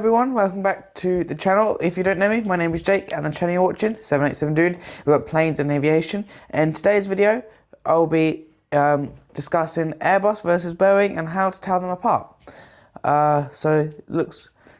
everyone, welcome back to the channel. If you don't know me, my name is Jake and the channel you're watching, 787 Dude. We've got planes and aviation. In today's video, I'll be discussing Airbus versus Boeing and how to tell them apart.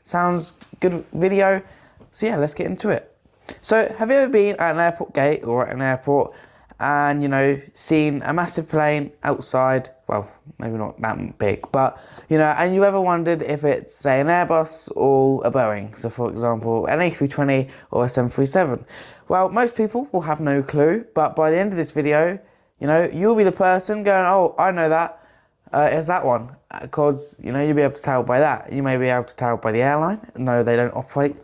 Sounds good video. So yeah, let's get into it. So have you ever been at an airport gate or at an airport and, you know, seen a massive plane outside? Well, maybe not that big, but, you know, and you ever wondered if it's, say, an Airbus or a Boeing? So, for example, an A320 or a 737. Well, most people will have no clue, but by the end of this video, you know, you'll be the person going, oh, I know that. It's that one. Because, you know, you'll be able to tell by that. You may be able to tell by the airline. No, they don't operate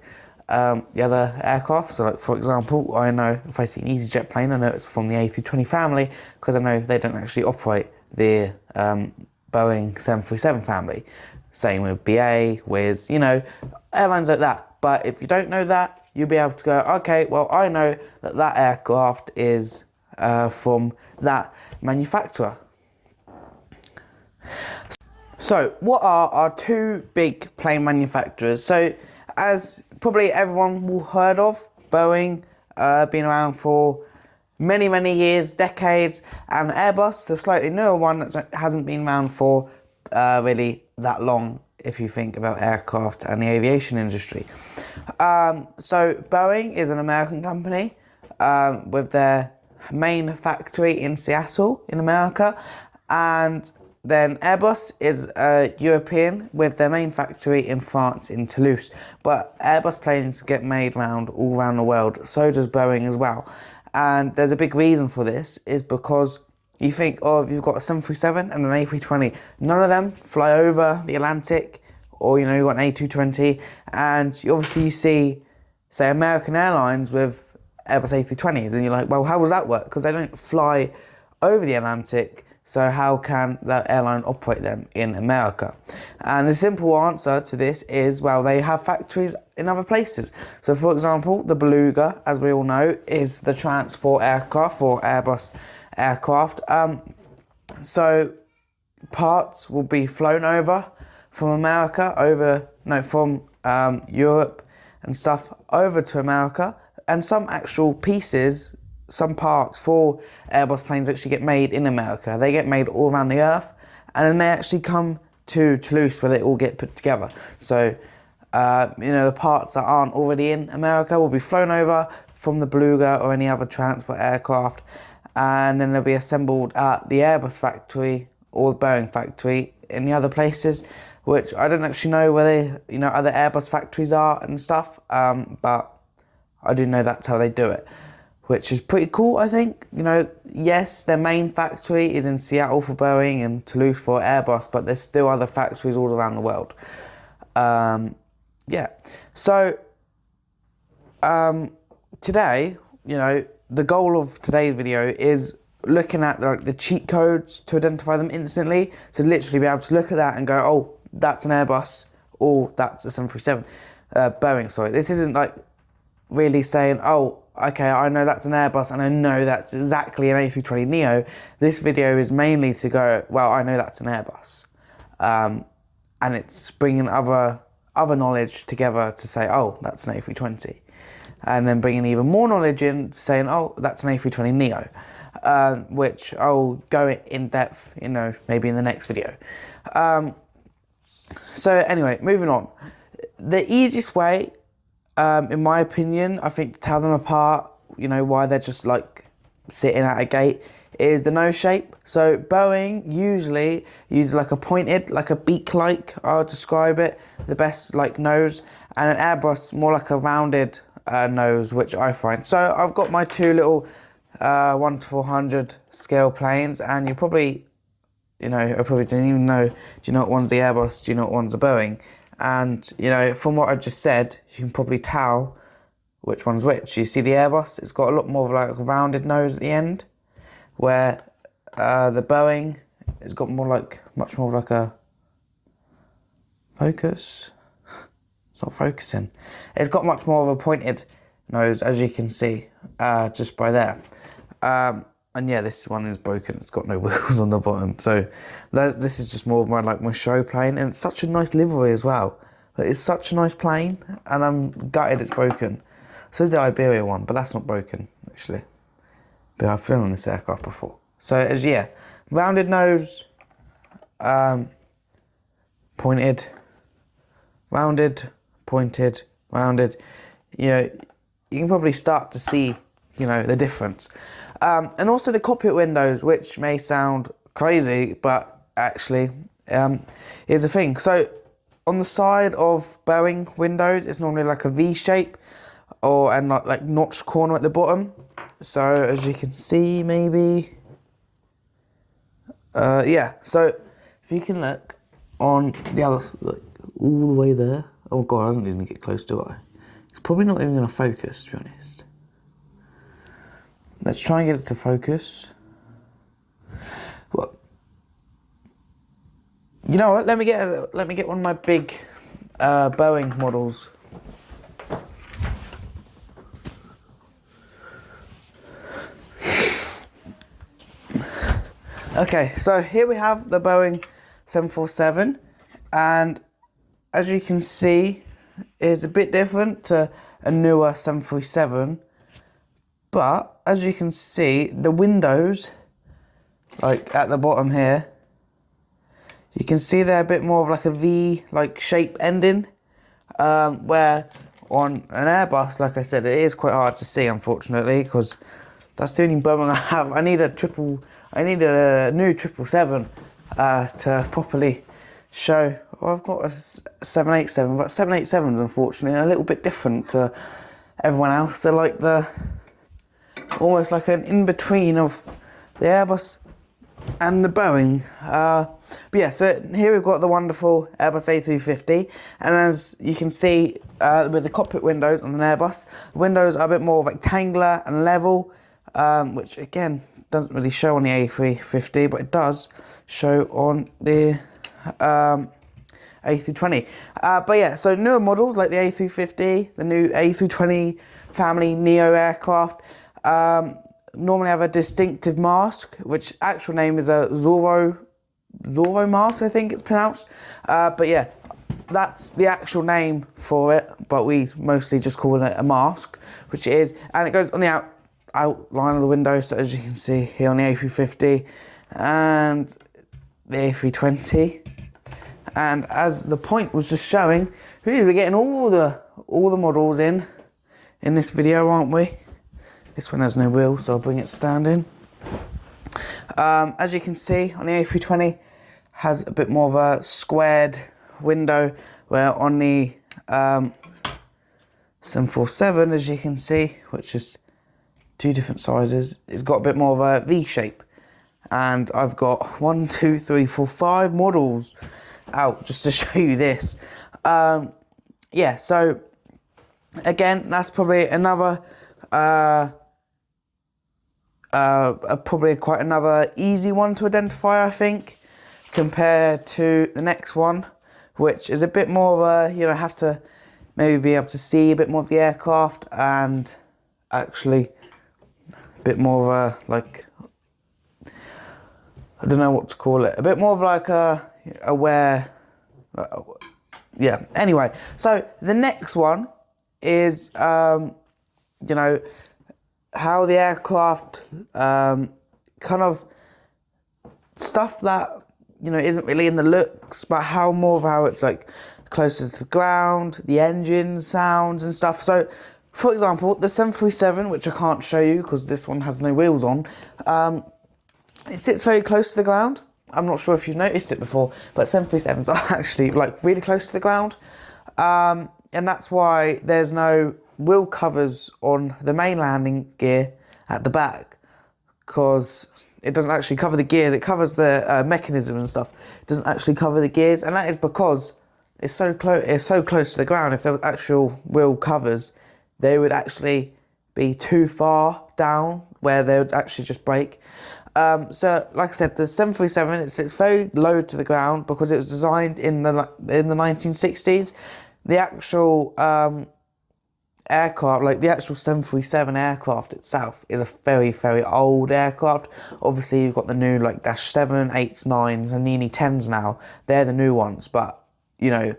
the other aircraft. So, like, for example, I know if I see an EasyJet plane, I know it's from the A320 family because I know they don't actually operate the Boeing 737 family. Same with BA, Wizz, you know, airlines like that. But if you don't know that, you'll be able to go, okay, well, I know that that aircraft is from that manufacturer. So, what are our two big plane manufacturers? So, as probably everyone will heard of, Boeing, been around for many years, decades, and Airbus, the slightly newer one that hasn't been around for really that long if you think about aircraft and the aviation industry. So Boeing is an American company with their main factory in Seattle in America, and then Airbus is European with their main factory in France in Toulouse. But Airbus planes get made all around the world, so does Boeing as well. And there's a big reason for this, is because you think, oh, if you've got a 737 and an A320, none of them fly over the Atlantic, or, you know, you've got an A220, and you see, say, American Airlines with Airbus A320s, and you're like, well, how does that work? Because they don't fly over the Atlantic, so how can that airline operate them in America? And the simple answer to this is, well, they have factories in other places. So, for example, the Beluga, as we all know, is the transport aircraft for Airbus aircraft. So parts will be flown over from Europe and stuff over to America, and some actual pieces, some parts for Airbus planes actually get made in America. They get made all around the earth, and then they actually come to Toulouse where they all get put together. So, you know, the parts that aren't already in America will be flown over from the Beluga or any other transport aircraft, and then they'll be assembled at the Airbus factory or the Boeing factory in the other places, which I don't actually know where they, you know, other Airbus factories are and stuff, but I do know that's how they do it, which is pretty cool, I think. You know, yes, their main factory is in Seattle for Boeing and Toulouse for Airbus, but there's still other factories all around the world. Yeah, so today, you know, the goal of today's video is looking at the cheat codes to identify them instantly. So literally be able to look at that and go, oh, that's an Airbus, or that's a 737, Boeing, sorry. This isn't like really saying, oh, okay, I know that's an Airbus and I know that's exactly an A320neo. This video is mainly to go, well, I know that's an Airbus. And it's bringing other knowledge together to say, oh, that's an A320. And then bringing even more knowledge in to saying, oh, that's an A320neo. Which I'll go in depth, you know, maybe in the next video. So anyway, moving on. The easiest way, in my opinion, I think, to tell them apart, you know, why they're just like sitting at a gate, is the nose shape. So Boeing usually uses like a pointed, like a beak-like, I'll describe it, the best like nose, and an Airbus more like a rounded nose, which I find. So I've got my two little 1 to 400 scale planes, and you probably, you know, I probably didn't even know, do you know what one's the Airbus, do you know what one's a Boeing? And, you know, from what I've just said, you can probably tell which one's which. You see the Airbus, it's got a lot more of like a rounded nose at the end, where the Boeing has got much more like a focus. It's not focusing. It's got much more of a pointed nose, as you can see, just by there. And yeah, this one is broken. It's got no wheels on the bottom. So this is just more of my show plane, and it's such a nice livery as well. It's such a nice plane, and I'm gutted it's broken. So is the Iberia one, but that's not broken, actually. But I've flown on this aircraft before. So, as yeah, rounded nose, pointed, rounded, pointed, rounded. You know, you can probably start to see, you know, the difference. And also the cockpit windows, which may sound crazy, but actually is a thing. So on the side of Boeing windows, it's normally like a V shape, and not like notched corner at the bottom. So as you can see, maybe, yeah. So if you can look on the other, like all the way there. Oh god, I didn't even get close, do I? It's probably not even going to focus, to be honest. Let's try and get it to focus. Well, you know what? Let me get one of my big Boeing models. Okay, so here we have the Boeing 747, and as you can see, it's a bit different to a newer 737. But as you can see, the windows, like at the bottom here, you can see they're a bit more of like a V like shape ending, where on an Airbus, like I said, it is quite hard to see, unfortunately, because that's the only Boeing I have. I need a new 777 to properly show. Well, I've got a 787, but 787s, unfortunately, are a little bit different to everyone else. They're like almost like an in-between of the Airbus and the Boeing. But yeah, so here we've got the wonderful Airbus A350, and as you can see with the cockpit windows on an Airbus, the windows are a bit more rectangular and level, which again doesn't really show on the A350, but it does show on the A320. But yeah, so newer models like the A350, the new A320 family Neo aircraft, normally have a distinctive mask, which actual name is a Zorro mask, I think it's pronounced. But yeah, that's the actual name for it, but we mostly just call it a mask, which it is, and it goes on the outline of the window, so as you can see here on the A350 and the A320. And as the point was just showing, really we're getting all the models in this video, aren't we? This one has no wheel, so I'll bring it standing. As you can see on the A320, has a bit more of a squared window, where on the 747, as you can see, which is two different sizes, it's got a bit more of a V shape. And I've got 1, 2, 3, 4, 5 models out just to show you this. Yeah, so again, that's probably another probably quite another easy one to identify, I think, compared to the next one, which is a bit more of a, you know, have to maybe be able to see a bit more of the aircraft, and actually a bit more of a, like, I don't know what to call it, a bit more of like a aware, yeah. Anyway, so the next one is, you know, how the aircraft, kind of stuff that, you know, isn't really in the looks, but how it's like closer to the ground, the engine sounds and stuff. So, for example, the 737, which I can't show you because this one has no wheels on, it sits very close to the ground. I'm not sure if you've noticed it before, but 737s are actually like really close to the ground. And that's why there's no wheel covers on the main landing gear at the back, because it doesn't actually cover the gear. It covers the mechanism and stuff. It doesn't actually cover the gears, and that is because it's so close. It's so close to the ground. If there were actual wheel covers, they would actually be too far down where they would actually just break. So, like I said, the 737, it sits very low to the ground because it was designed in the 1960s. The actual aircraft, like the actual 737 aircraft itself, is a very, very old aircraft. Obviously, you've got the new like -7, 8s, 9s, and nearly 10s now. They're the new ones, but you know,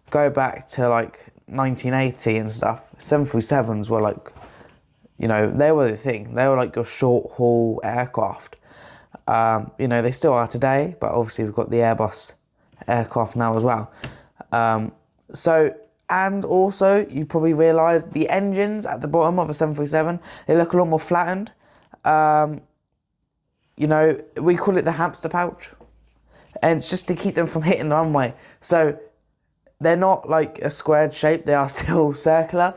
go back to like 1980 and stuff, 737s were like, you know, they were the thing. They were like your short haul aircraft. You know, they still are today, but obviously we've got the Airbus aircraft now as well. And also you probably realise the engines at the bottom of a 737, they look a lot more flattened. You know, we call it the hamster pouch, and it's just to keep them from hitting the runway. So they're not like a squared shape, they are still circular,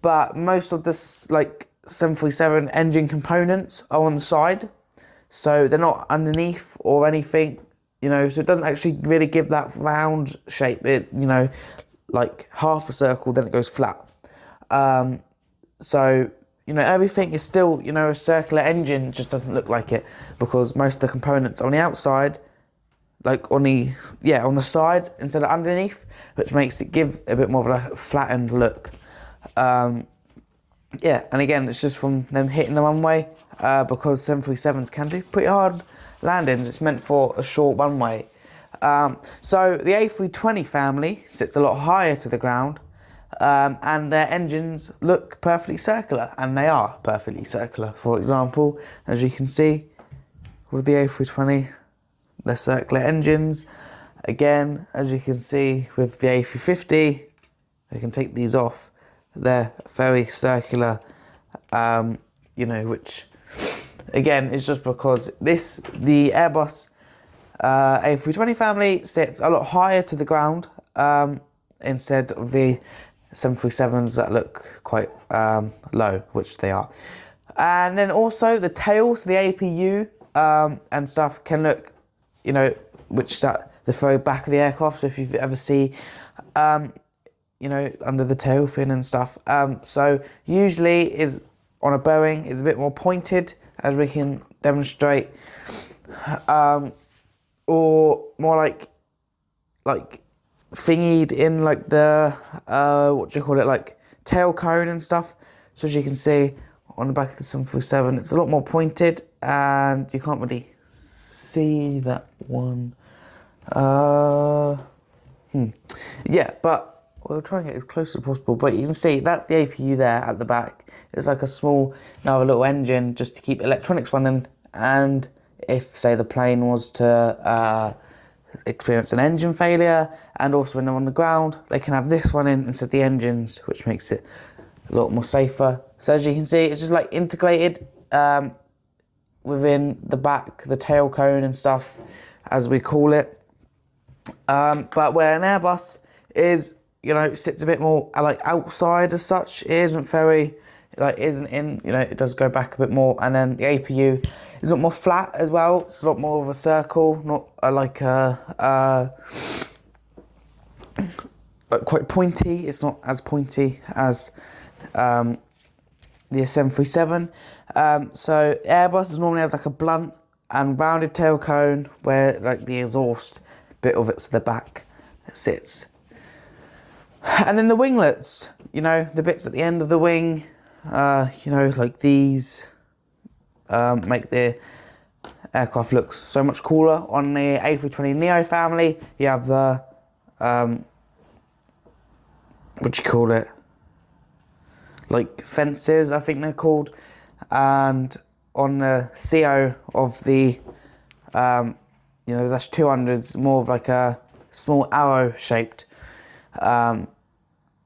but most of this like 737 engine components are on the side, so they're not underneath or anything, you know, so it doesn't actually really give that round shape. It, you know, like half a circle, then it goes flat. So, you know, everything is still, you know, a circular engine, just doesn't look like it because most of the components are on the outside, like on the side instead of underneath, which makes it give a bit more of a flattened look. Yeah, and again, it's just from them hitting the runway, because 737s can do pretty hard landings. It's meant for a short runway. So the A320 family sits a lot higher to the ground, and their engines look perfectly circular, and they are perfectly circular. For example, as you can see with the A320, they're circular engines. Again, as you can see with the A350, I can take these off. They're very circular, you know, which again is just because the Airbus A320 family sits a lot higher to the ground, instead of the 737s that look quite low, which they are. And then also the tails, the APU and stuff can look, you know, which is at the very back of the aircraft. So if you've ever see, you know, under the tail fin and stuff. So usually is on a Boeing is a bit more pointed, as we can demonstrate, or more like thingied in like the what do you call it, like tail cone and stuff. So as you can see on the back of the 737, it's a lot more pointed, and you can't really see that one. Yeah, but we'll try and get as close as possible. But you can see that's the APU there at the back. It's like a small, another little engine just to keep electronics running. And if, say, the plane was to experience an engine failure, and also when they're on the ground, they can have this one in instead of the engines, which makes it a lot more safer. So as you can see, it's just like integrated within the back, the tail cone and stuff, as we call it. But where an Airbus is, you know, sits a bit more like outside as such, it isn't very, like, isn't in, you know, it does go back a bit more. And then the APU is a lot more flat as well. It's a lot more of a circle, not like quite pointy. It's not as pointy as the 737. So Airbus is normally has like a blunt and rounded tail cone, where like the exhaust bit of it's the back sits. And then the winglets, you know, the bits at the end of the wing, you know, like these, make the aircraft looks so much cooler. On the A320neo family, you have the, what do you call it? Like fences, I think they're called. And on the CO of the, you know, that's 200s, more of like a small arrow shaped,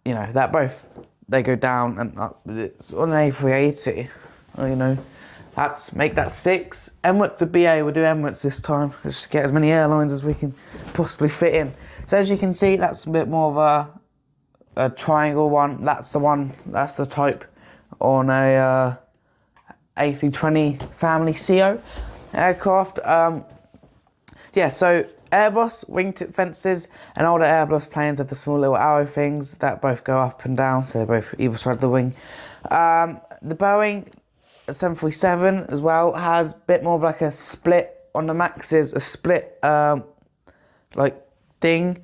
you know, that both, they go down and up. It's on an A380, you know, make that 6. Emirates to BA, we'll do Emirates this time. Let's just get as many airlines as we can possibly fit in. So as you can see, that's a bit more of a triangle one. That's the one, that's the type on a A320 family CO aircraft. Yeah, so Airbus wingtip fences, and older Airbus planes have the small little arrow things that both go up and down, so they're both either side of the wing. The Boeing 737 as well has a bit more of like a split on the Maxes, a split like thing.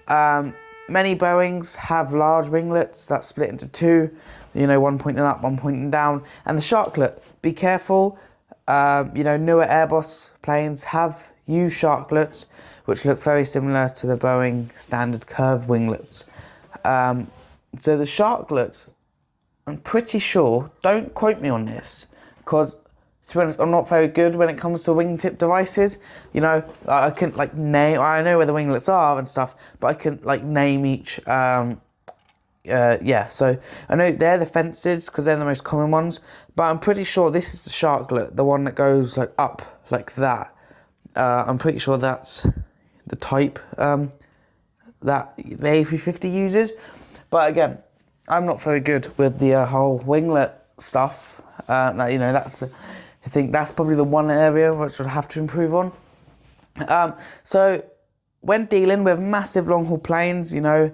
Many Boeings have large winglets that split into 2, you know, one pointing up, one pointing down. And the sharklet, be careful, you know, newer Airbus planes have U sharklets, which look very similar to the Boeing standard curved winglets. So the sharklets, I'm pretty sure, don't quote me on this, because to be honest, I'm not very good when it comes to wingtip devices. You know, I can like name, I know where the winglets are and stuff, but I can like name each. Yeah, so I know they're the fences because they're the most common ones, but I'm pretty sure this is the sharklet, the one that goes like up like that. I'm pretty sure that's the type that the A350 uses. But again, I'm not very good with the whole winglet stuff. That, you know, I think that's probably the one area which I'd have to improve on. So when dealing with massive long haul planes, you know,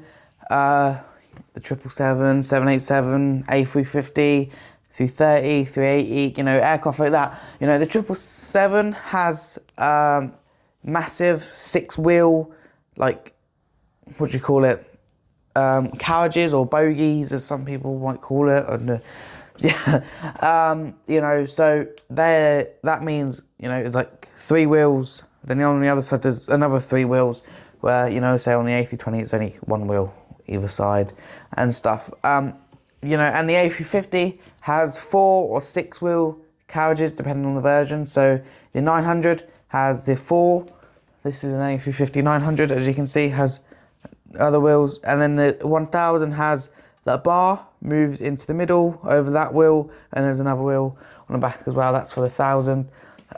the 777, 787, A350, 330, 380, you know, aircraft like that. You know, the 777 has massive 6-wheel, like, what do you call it? Carriages or bogies, as some people might call it. And, yeah, you know, so that means, you know, like 3 wheels. Then on the other side, there's another 3 wheels where, you know, say on the A320, it's only 1 wheel either side and stuff. You know, and the A350 has 4 or 6 wheel carriages depending on the version. So the 900 has the 4. This is an A350 900, as you can see, has other wheels, and then the 1000 has that bar moves into the middle over that wheel, and there's another wheel on the back as well. That's for the 1000.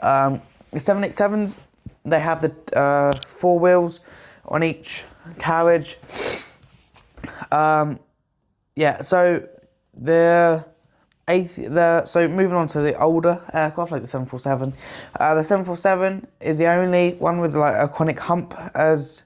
The 787s, they have the 4 wheels on each carriage. Yeah, so so moving on to the older aircraft like the 747. The 747 is the only one with like a conic hump, as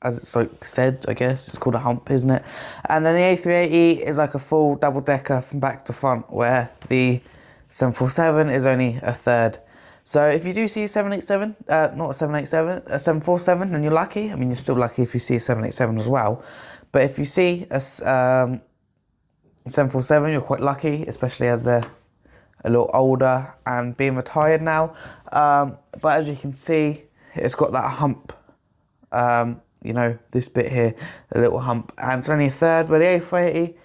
it's like said, I guess it's called a hump, isn't it? And then the A380 is like a full double decker from back to front, where the 747 is only a third. So if you do see a 787, not a 787, a 747, then you're lucky. I mean, you're still lucky if you see a 787 as well. But if you see a 747, you're quite lucky, especially as they're a little older and being retired now. But as you can see, it's got that hump, you know, this bit here, the little hump. And it's only a third, where the A380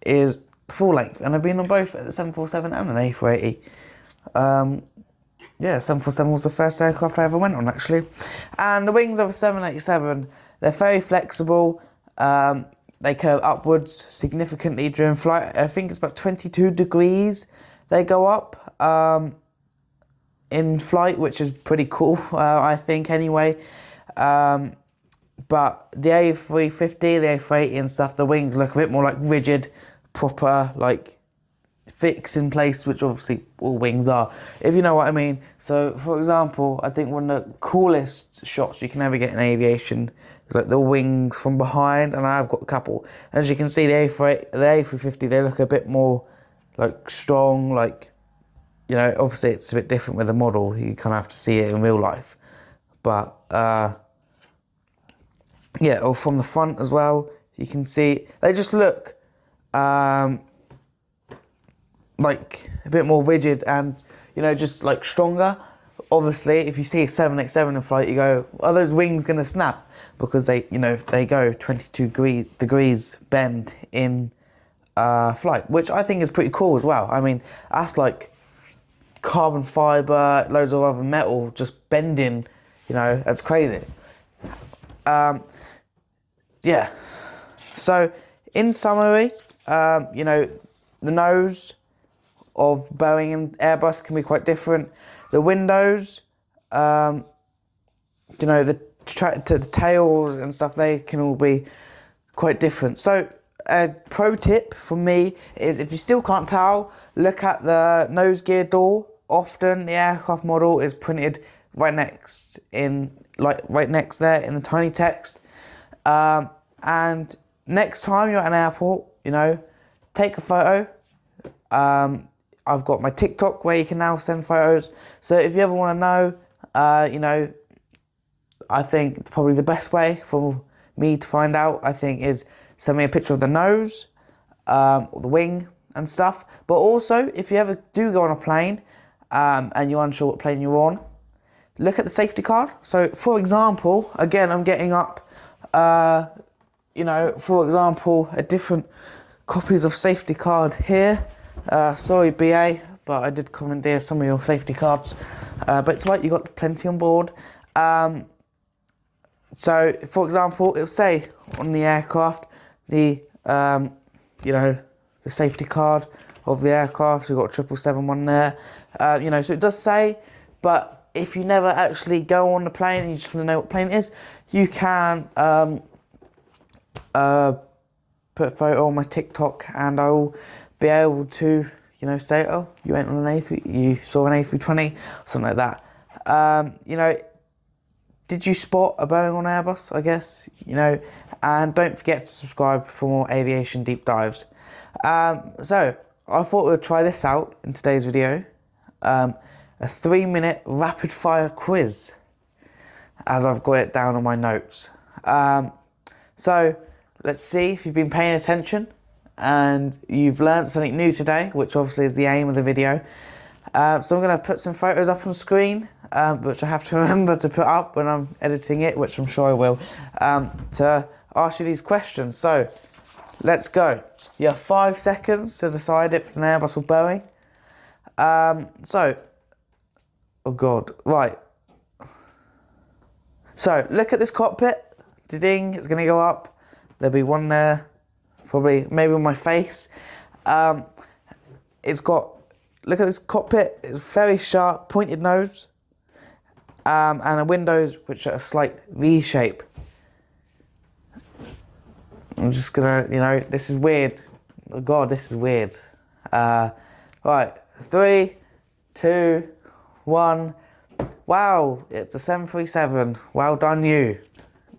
is full length. And I've been on both the 747 and an A380. Yeah, 747 was the first aircraft I ever went on, actually. And the wings of a 787, they're very flexible. They curve upwards significantly during flight. I think it's about 22 degrees they go up in flight, which is pretty cool, I think, anyway. But the A350, the A380 and stuff, the wings look a bit more like rigid, proper, like fixed in place, which obviously all wings are, if you know what I mean. So, for example, I think one of the coolest shots you can ever get in aviation is like the wings from behind, and I've got a couple. As you can see, the A350, they look a bit more like strong, like, you know, obviously it's a bit different with the model. You kind of have to see it in real life. But, yeah, or from the front as well, you can see, they just look, like a bit more rigid and, you know, just like stronger. Obviously, if you see a 787 in flight, you go, are those wings going to snap? Because they, you know, they go 22 degrees bend in flight, which I think is pretty cool as well. I mean, that's like carbon fiber, loads of other metal just bending, you know, that's crazy. Yeah. So, in summary, you know, the nose of Boeing and Airbus can be quite different. The windows, you know, the tails and stuff, they can all be quite different. So a pro tip for me is, if you still can't tell, look at the nose gear door. Often the aircraft model is printed right next there in the tiny text. And next time you're at an airport, you know, take a photo. I've got my TikTok where you can now send photos. So if you ever want to know, you know, I think probably the best way for me to find out, I think, is send me a picture of the nose, or the wing and stuff. But also, if you ever do go on a plane, and you're unsure what plane you're on, look at the safety card. So for example, again, I'm getting up, you know, for example, a different copies of safety card here. Sorry, BA, but I did commandeer some of your safety cards. But it's right, you got plenty on board. So, for example, it'll say on the aircraft, the, you know, the safety card of the aircraft. So you've got 771 there. You know, so it does say, but if you never actually go on the plane and you just want to know what plane it is, you can put a photo on my TikTok and I will be able to, you know, say, oh, you went on an you saw an A320, something like that. You know, did you spot a Boeing on Airbus, I guess, you know, and don't forget to subscribe for more aviation deep dives. So I thought we would try this out in today's video, a 3-minute rapid fire quiz, as I've got it down on my notes. So let's see if you've been paying attention and you've learned something new today, which obviously is the aim of the video. So I'm going to put some photos up on screen, which I have to remember to put up when I'm editing it, which I'm sure I will, to ask you these questions. So let's go. You have 5 seconds to decide if it's an Airbus or Boeing. So, oh God, right. So look at this cockpit. Ding, it's going to go up. There'll be one there, probably, maybe on my face. It's got, look at this cockpit. It's very sharp, pointed nose, and a windows which are a slight V shape. I'm just gonna, you know, this is weird. Oh God, this is weird. Right, 3, 2, 1. Wow, it's a 737. Well done, you.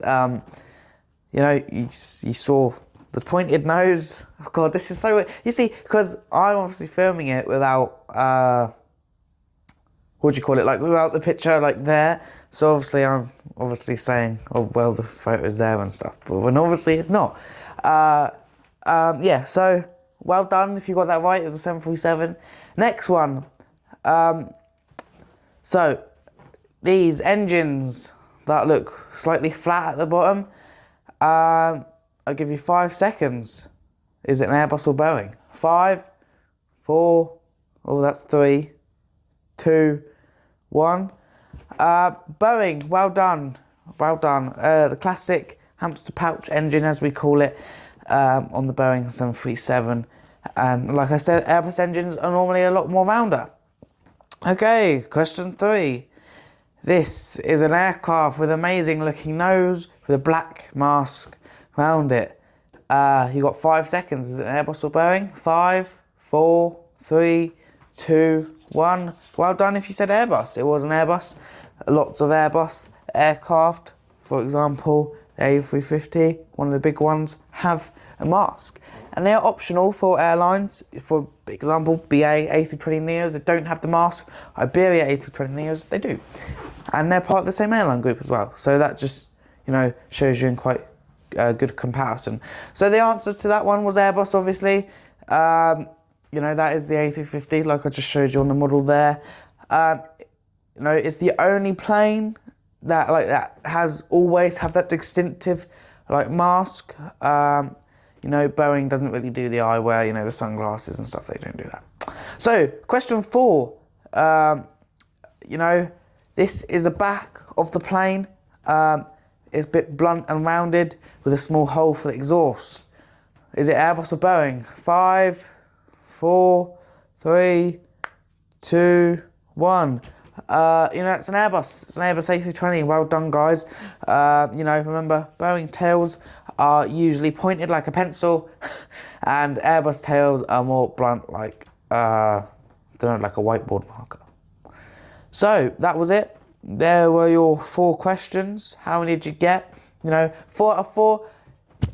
You know, you saw the pointed nose. Oh God, this is so weird. You see, because I'm obviously filming it without, what do you call it? Like without the picture, like there. So obviously, I'm obviously saying, oh well, the photo's there and stuff. But when obviously it's not. Yeah. So well done if you got that right. It was a 737. Next one. So these engines that look slightly flat at the bottom. I'll give you 5 seconds. Is it an Airbus or Boeing? 5, 4, oh that's 3, 2, 1. Boeing, well done. Well done. The classic hamster pouch engine, as we call it, on the Boeing 737. And like I said, Airbus engines are normally a lot more rounder. Okay, question 3. This is an aircraft with amazing looking nose with a black mask around it. You got 5 seconds. Is it an Airbus or Boeing? 5, 4, 3, 2, 1. Well done if you said Airbus. It was an Airbus. Lots of Airbus aircraft, for example, the A350, one of the big ones, have a mask. And they are optional for airlines. For example, BA A320neos, they don't have the mask. Iberia A320neos, they do. And they're part of the same airline group as well. So that just, you know, shows you in quite a good comparison. So the answer to that one was Airbus, obviously. You know, that is the A350, like I just showed you on the model there. You know, it's the only plane that has always have that distinctive like mask. You know, Boeing doesn't really do the eyewear, you know, the sunglasses and stuff, they don't do that. So, question 4. You know, this is the back of the plane. It's a bit blunt and rounded with a small hole for the exhaust. Is it Airbus or Boeing? 5, 4, 3, 2, 1. You know, it's an Airbus. It's an Airbus A320. Well done, guys. You know, remember, Boeing tails are usually pointed like a pencil, and Airbus tails are more blunt, like I don't know, like a whiteboard marker. So that was it. There were your 4 questions. How many did you get? You know, 4 out of 4.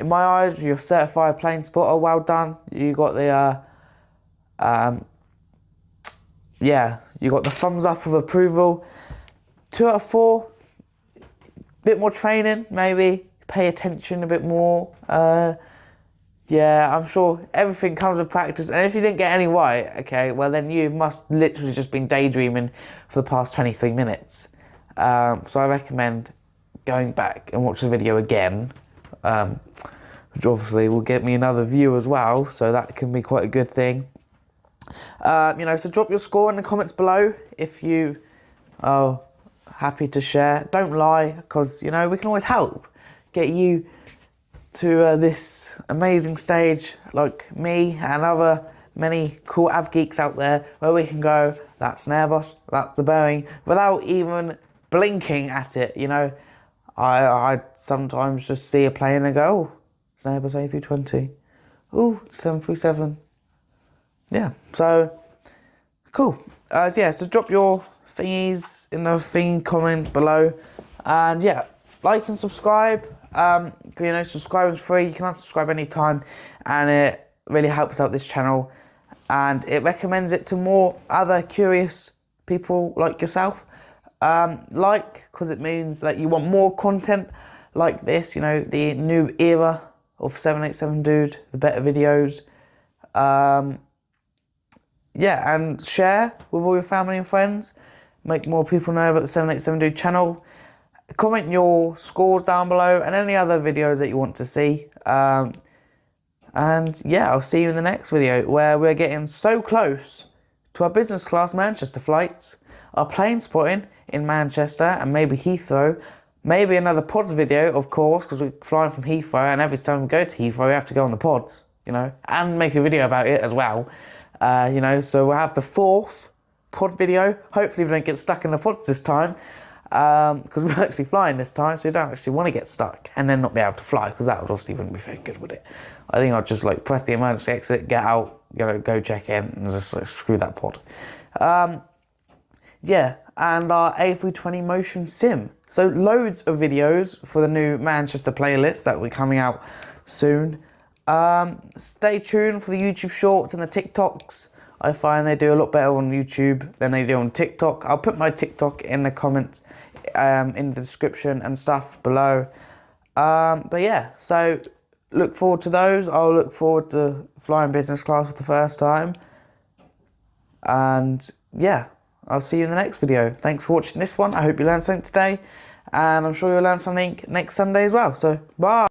In my eyes, you're a certified plane spotter. Well done. You got the yeah, you got the thumbs up of approval. 2 out of 4. Bit more training, maybe. Pay attention a bit more. Yeah, I'm sure everything comes with practice. And if you didn't get any right, okay, well then you must literally just been daydreaming for the past 23 minutes. So I recommend going back and watch the video again, which obviously will get me another view as well, so that can be quite a good thing. So drop your score in the comments below if you are happy to share. Don't lie, because we can always help get you to this amazing stage, like me and other many cool av geeks out there, where we can go, that's an Airbus, that's a Boeing, without even blinking at it. I sometimes just see a plane and go, oh, it's an Airbus A320. Oh, it's 737. Yeah, so cool. So drop your thingies in the comment below, and yeah, like and subscribe. Subscribe is free. You can unsubscribe anytime, and it really helps out this channel, and it recommends it to more other curious people like yourself. Because it means that you want more content like this. The new era of 787 Dude, the better videos. And share with all your family and friends. Make more people know about the 787 Dude channel. Comment your scores down below and any other videos that you want to see. I'll see you in the next video, where we're getting so close to our business class Manchester flights, our plane spotting in Manchester and maybe Heathrow, maybe another pods video, of course, because we're flying from Heathrow, and every time we go to Heathrow we have to go on the pods, and make a video about it as well. So we'll have the 4th pod video. Hopefully we don't get stuck in the pods this time, because we're actually flying this time, so we don't actually want to get stuck and then not be able to fly, because that obviously wouldn't be very good, would it? I think I'll just press the emergency exit, get out, go check in, and just screw that pod. And our A320 motion sim. So loads of videos for the new Manchester playlist that will be coming out soon. Stay tuned for the YouTube shorts and the TikToks. I find they do a lot better on YouTube than they do on TikTok. I'll put my TikTok in the comments, in the description and stuff below. So look forward to those. I'll look forward to flying business class for the first time. And yeah, I'll see you in the next video. Thanks for watching this one. I hope you learned something today, and I'm sure you'll learn something next Sunday as well. So bye.